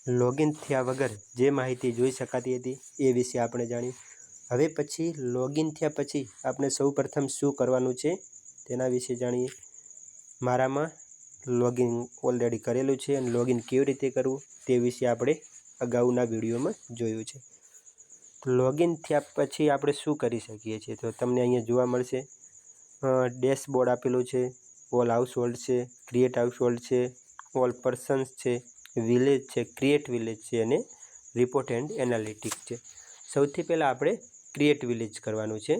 Login થયા વગર જે માહિતી જોઈ શકાતી હતી એ વિશે આપણે જાણ્યું। હવે પછી લોગિન થયા પછી આપણે સૌપ્રથમ શું કરવાનું છે તેના વિશે જાણીએ। મારામાં લોગિન ઓલરેડી કરેલું છે અને લોગિન કેવી રીતે કરવું તે વિશે આપણે અગાઉના વિડીયોમાં જોયું છે। લોગિન થયા પછી આપણે શું કરી શકીએ છીએ તો તમને અહીંયા જોવા મળશે ડેશબોર્ડ આપેલું છે, ઓલ હાઉસહોલ્ડ છે, ક્રિએટ હાઉસહોલ્ડ છે, ઓલ પર્સન્સ છે, વિલેજ છે, ક્રિએટ વિલેજ છે અને રિપોર્ટ એન્ડ એનાલિટિક્સ છે। સૌથી પહેલાં આપણે ક્રિએટ વિલેજ કરવાનું છે।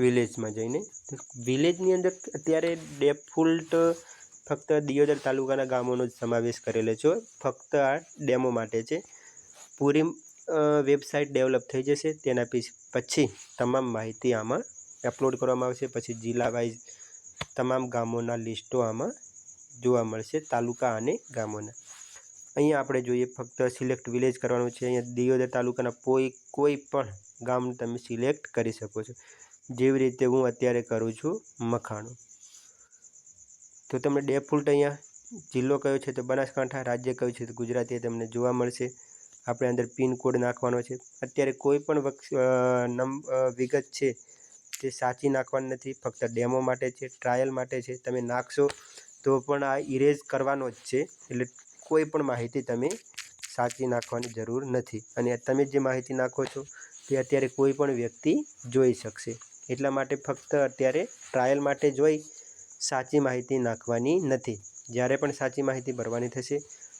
વિલેજમાં જઈને વિલેજની અંદર અત્યારે ડેફોલ્ટ ફક્ત દિયોદર તાલુકાના ગામોનો જ સમાવેશ કરેલો છે। ફક્ત આ ડેમો માટે છે। પૂરી વેબસાઇટ ડેવલપ થઈ જશે તેના પછી તમામ માહિતી આમાં અપલોડ કરવામાં આવશે। પછી જિલ્લા વાઇઝ તમામ ગામોના લિસ્ટો આમાં જોવા મળશે, તાલુકા અને ગામોના। અહીંયા આપણે જોઈએ ફક્ત સિલેક્ટ વિલેજ કરવાનું છે। અહીંયા દિયોદર તાલુકાના કોઈ પણ ગામ તમે સિલેક્ટ કરી શકો છો, જેવી રીતે હું અત્યારે કરું છું મખાણું। તો તમને ડેફોલ્ટ અહીંયા જિલ્લો કયો છે તો બનાસકાંઠા, રાજ્ય કયું છે તો ગુજરાત એ તમને જોવા મળશે। આપણે અંદર પિનકોડ નાખવાનો છે। અત્યારે કોઈ પણ વિગત છે તે સાચી નાખવાની નથી, ફક્ત ડેમો માટે છે, ટ્રાયલ માટે છે। તમે નાખશો તો પણ આ ઇરેઝ કરવાનો જ છે, એટલે કોઈ પણ માહિતી તમે સાચી નાખવાની જરૂર નથી અને તમે જે માહિતી નાખો છો તે અત્યારે કોઈ પણ વ્યક્તિ જોઈ શકશે। એટલા માટે ફક્ત અત્યારે ટ્રાયલ માટે જોઈ સાચી માહિતી નાખવાની નથી। જ્યારે પણ સાચી માહિતી ભરવાની થશે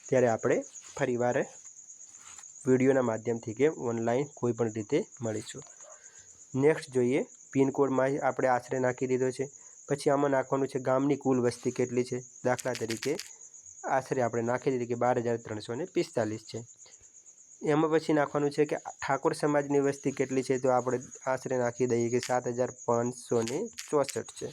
ત્યારે આપણે ફરીવાર વિડીયોના માધ્યમથી કે ઓનલાઈન કોઈ પણ રીતે મળીશું। નેક્સ્ટ જોઈએ, પિનકોડમાં આપણે આશરે નાખી દીધો છે। પછી આમાં નાખવાનું છે ગામની કુલ વસ્તી કેટલી છે। દાખલા તરીકે આશરે આપણે નાખી દીધી કે 12,345 છે। એમાં પછી નાખવાનું છે કે ઠાકોર સમાજની વસ્તી કેટલી છે તો આપણે આશરે નાખી દઈએ કે 7,564 છે।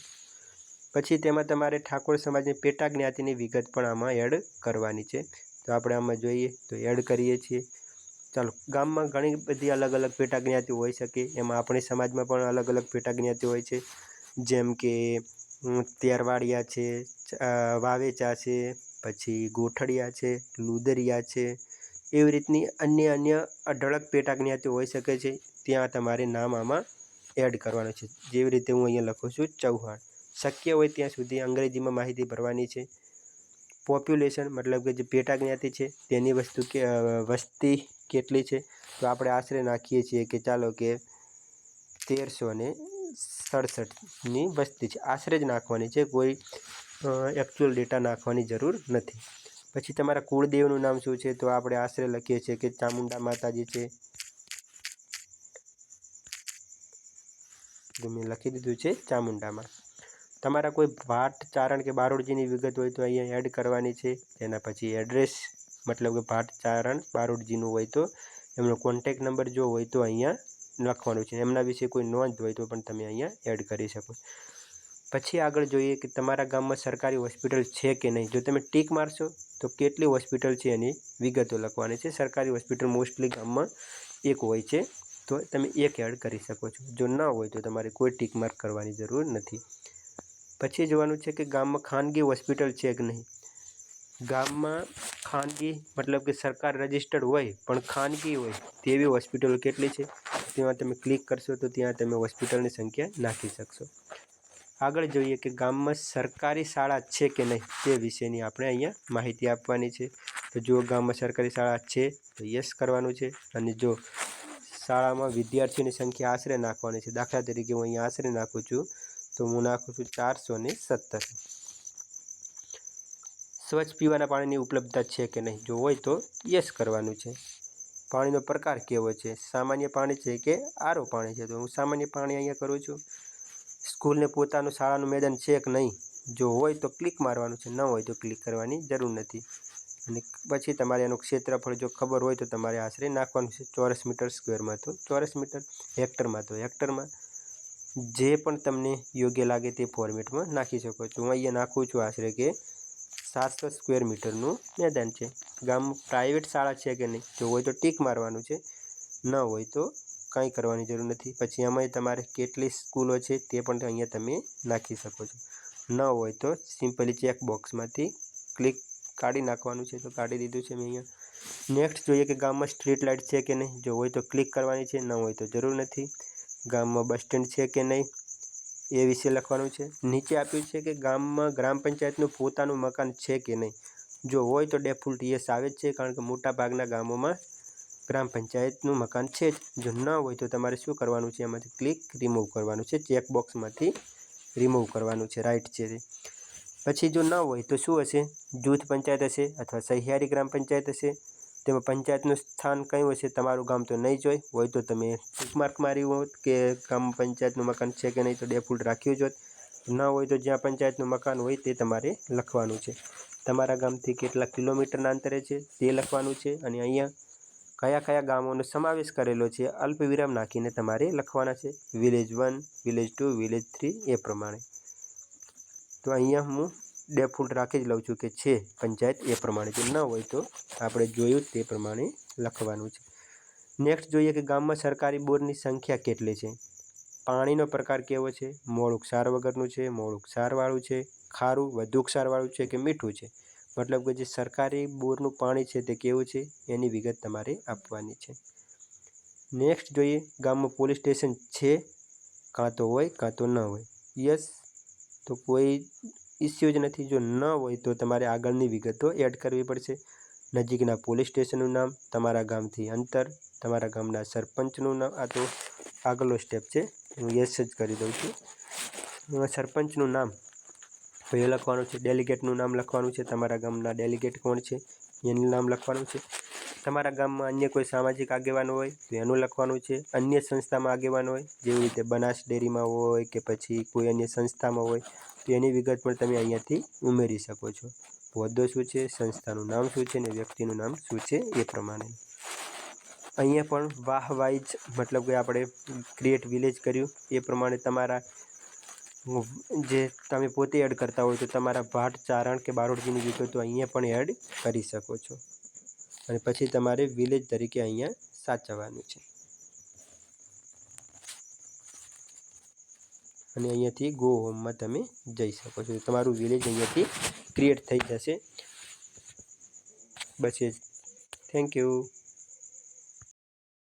પછી તેમાં તમારે ઠાકોર સમાજની પેટા જ્ઞાતિની વિગત પણ આમાં એડ કરવાની છે। તો આપણે આમાં જોઈએ તો એડ કરીએ છીએ। ચાલો, ગામમાં ઘણી બધી અલગ અલગ પેટા જ્ઞાતિ હોઈ શકે, એમાં આપણી સમાજમાં પણ અલગ અલગ પેટા જ્ઞાતિ હોય છે, જેમ કે તેરવાડિયા છે, વાવેચા છે, પછી ગોઠડિયા છે, લુદરિયા છે, એવી રીતની અન્ય અઢળક પેટા જ્ઞાતિ હોઈ શકે છે। ત્યાં તમારે નામ આમાં એડ કરવાનું છે। જેવી રીતે હું અહીંયા લખું છું ચૌહાણ। શક્ય હોય ત્યાં સુધી અંગ્રેજીમાં માહિતી ભરવાની છે। પોપ્યુલેશન મતલબ કે જે પેટા જ્ઞાતિ છે તેની વસ્તી કેટલી છે તો આપણે આશરે નાખીએ છીએ કે ચાલો કે 1367ની વસ્તી છે। આશરે જ નાખવાની છે, કોઈ એકચ્યુઅલ ડેટા નાખવાની જરૂર નથી। પછી તમારા કુળદેવનું નામ શું છે તો આપણે આશરે લખીએ છીએ કે ચામુંડા માતાજી છે, તો મેં લખી દીધું છે ચામુંડામાં। તમારા કોઈ ભાટ, ચારણ કે બારોટજીની વિગત હોય તો અહીંયા એડ કરવાની છે। તેના પછી એડ્રેસ મતલબ કે ભાટ, ચારણ, બારોટજીનું હોય તો એમનો કોન્ટેક નંબર જો હોય તો અહીંયા લખવાનું છે। એમના વિશે કોઈ નોંધ હોય તો પણ તમે અહીંયા એડ કરી શકો। પછી આગળ જોઈએ કે તમારા ગામમાં સરકારી હોસ્પિટલ છે કે નહીં। જો તમે ટીક મારશો તો કેટલી હોસ્પિટલ છે એની વિગતો લખવાની છે। સરકારી હોસ્પિટલ મોસ્ટલી ગામમાં એક હોય છે તો તમે એક એડ કરી શકો છો। જો ન હોય તો તમારે કોઈ ટીક માર્ક કરવાની જરૂર નથી। પછી જોવાનું છે કે ગામમાં ખાનગી હોસ્પિટલ છે કે નહીં। ગામમાં ખાનગી મતલબ કે સરકાર રજિસ્ટર્ડ હોય પણ ખાનગી હોય તેવી હોસ્પિટલો કેટલી છે, તેમાં તમે ક્લિક કરશો તો ત્યાં તમે હોસ્પિટલની સંખ્યા નાખી શકશો। આગળ જોઈએ કે ગામમાં સરકારી શાળા છે કે નહીં તે વિશેની આપણે અહીંયા માહિતી આપવાની છે। તો જો ગામમાં સરકારી શાળા છે તો યસ કરવાનું છે અને જો શાળામાં વિદ્યાર્થીઓની સંખ્યા આશરે નાખવાની છે। દાખલા તરીકે હું અહીંયા આશરે નાખું છું તો હું નાખું છું 417। સ્વચ્છ પીવાના પાણીની ઉપલબ્ધતા છે કે નહીં, જો હોય તો યસ કરવાનું છે। પાણીનો પ્રકાર કેવો છે, સામાન્ય પાણી છે કે આરો પાણી છે, તો હું સામાન્ય પાણી અહીંયા કરું છું। સ્કૂલને પોતાનું શાળાનું મેદાન છે કે નહીં, જો હોય તો ક્લિક મારવાનું છે, ન હોય તો ક્લિક કરવાની જરૂર નથી। અને પછી તમારે એનું ક્ષેત્રફળ જો ખબર હોય તો તમારે આશરે નાખવાનું છે। ચોરસ મીટર, સ્ક્વેરમાં તો ચોરસ મીટર, હેક્ટરમાં તો હેક્ટરમાં, જે પણ તમને યોગ્ય લાગે તે ફોર્મેટમાં નાખી શકો છો। હું અહીંયા નાખું છું આશરે કે 700 સ્ક્વેર મીટરનું મેદાન છે। ગામમાં પ્રાઇવેટ શાળા છે કે નહીં, જો હોય તો ટીક મારવાનું છે, ન હોય તો કંઈ કરવાની જરૂર નથી। પછી એમાંય તમારે કેટલી સ્કૂલો છે તે પણ અહીંયા તમે નાખી શકો છો। ન હોય તો સિમ્પલી ચેક બોક્સમાંથી ક્લિક કાઢી નાખવાનું છે, તો કાઢી દીધું છે મેં અહીંયા. નેક્સ્ટ જોઈએ કે ગામમાં સ્ટ્રીટ લાઇટ છે કે નહીં. જો હોય તો ક્લિક કરવાની છે, ન હોય તો જરૂર નથી. ગામમાં બસ સ્ટેન્ડ છે કે નહીં એ વિશે લખવાનું છે. નીચે આપ્યું છે કે ગામમાં ગ્રામ પંચાયતનું પોતાનું મકાન છે કે નહીં. જો હોય તો ડિફોલ્ટ યસ આવે જ છે, કારણ કે મોટાભાગના ગામોમાં ગ્રામ પંચાયતનું મકાન છે જ. જો ન હોય તો તમારે શું કરવાનું છે, એમાંથી ક્લિક રિમૂવ કરવાનું છે, ચેકબોક્સમાંથી રિમૂવ કરવાનું છે, રાઈટ છે તે. પછી જો ન હોય તો શું હશે, જૂથ પંચાયત હશે અથવા સહિયારી ગ્રામ પંચાયત હશે. તેમાં પંચાયતનું સ્થાન કયું હશે, તમારું ગામ તો નહીં જ હોય તો તમે ટિકમાર્ક માર્યું હોત કે ગામ પંચાયતનું મકાન છે કે નહીં, તો ડિફોલ્ટ રાખ્યું જ હોત. ન હોય તો જ્યાં પંચાયતનું મકાન હોય તે તમારે લખવાનું છે. તમારા ગામથી કેટલા કિલોમીટરના અંતરે છે તે લખવાનું છે. અને અહીંયા કયા કયા ગામોનો સમાવેશ કરેલો છે અલ્પવિરામ નાખીને તમારે લખવાના છે. વિલેજ 1, વિલેજ 2, વિલેજ 3 એ પ્રમાણે. તો અહીંયા હું ડિફોલ્ટ રાખી જ લઉં છું કે છે પંચાયત એ પ્રમાણે. જો ન હોય તો આપણે જોયું તે પ્રમાણે લખવાનું છે. નેક્સ્ટ જોઈએ કે ગામમાં સરકારી બોરની સંખ્યા કેટલી છે. પાણીનો પ્રકાર કેવો છે, મોળું ક્ષાર વગરનું છે, મોળું ક્ષારવાળું છે, ખારું વધુ ક્ષારવાળું છે કે મીઠું છે. મતલબ કે જે સરકારી બોરનું પાણી છે તે કેવું છે એની વિગત તમારે આપવાની છે. નેક્સ્ટ જોઈએ ગામમાં પોલીસ સ્ટેશન છે, કાં તો હોય કાં તો ન હોય. યસ તો કોઈ ઇસ્યુ જ નથી. જો ન હોય તો તમારે આગળની વિગતો એડ કરવી પડશે. નજીકના પોલીસ સ્ટેશનનું નામ, તમારા ગામથી અંતર, તમારા ગામના સરપંચનું નામ. આ તો આગળનો સ્ટેપ છે, હું યસ જ કરી દઉં છું. સરપંચનું નામ તો એ લખવાનું છે. ડેલિગેટનું નામ લખવાનું છે, તમારા ગામના ડેલિગેટ કોણ છે એનું નામ લખવાનું છે. તમારા ગામમાં અન્ય કોઈ સામાજિક આગેવાન હોય તો એનું લખવાનું છે. અન્ય સંસ્થામાં આગેવાન હોય, જેવી રીતે બનાસ ડેરીમાં હોય કે પછી કોઈ અન્ય સંસ્થામાં હોય, તો એની વિગત પણ તમે અહીંયાથી ઉમેરી શકો છો. હોદ્દો શું છે, સંસ્થાનું નામ શું છે અને વ્યક્તિનું નામ શું છે એ પ્રમાણે. અહીંયા પણ વાહ વાઇઝ મતલબ કે આપણે ક્રિએટ વિલેજ કર્યું એ પ્રમાણે તમારા જે તમે પોતે એડ કરતા હોય તો તમારા ભાટ, ચારણ કે બારોટજીની વિગતો અહીંયા પણ એડ કરી શકો છો. અને પછી તમારે વિલેજ તરીકે અહીંયા સાચવવાનું છે. અને અહીંયાથી ગો હોમમાં તમે જઈ શકો છો. તમારું વિલેજ અહીંયાથી ક્રિએટ થઈ જશે. બસ એ જ. Thank you.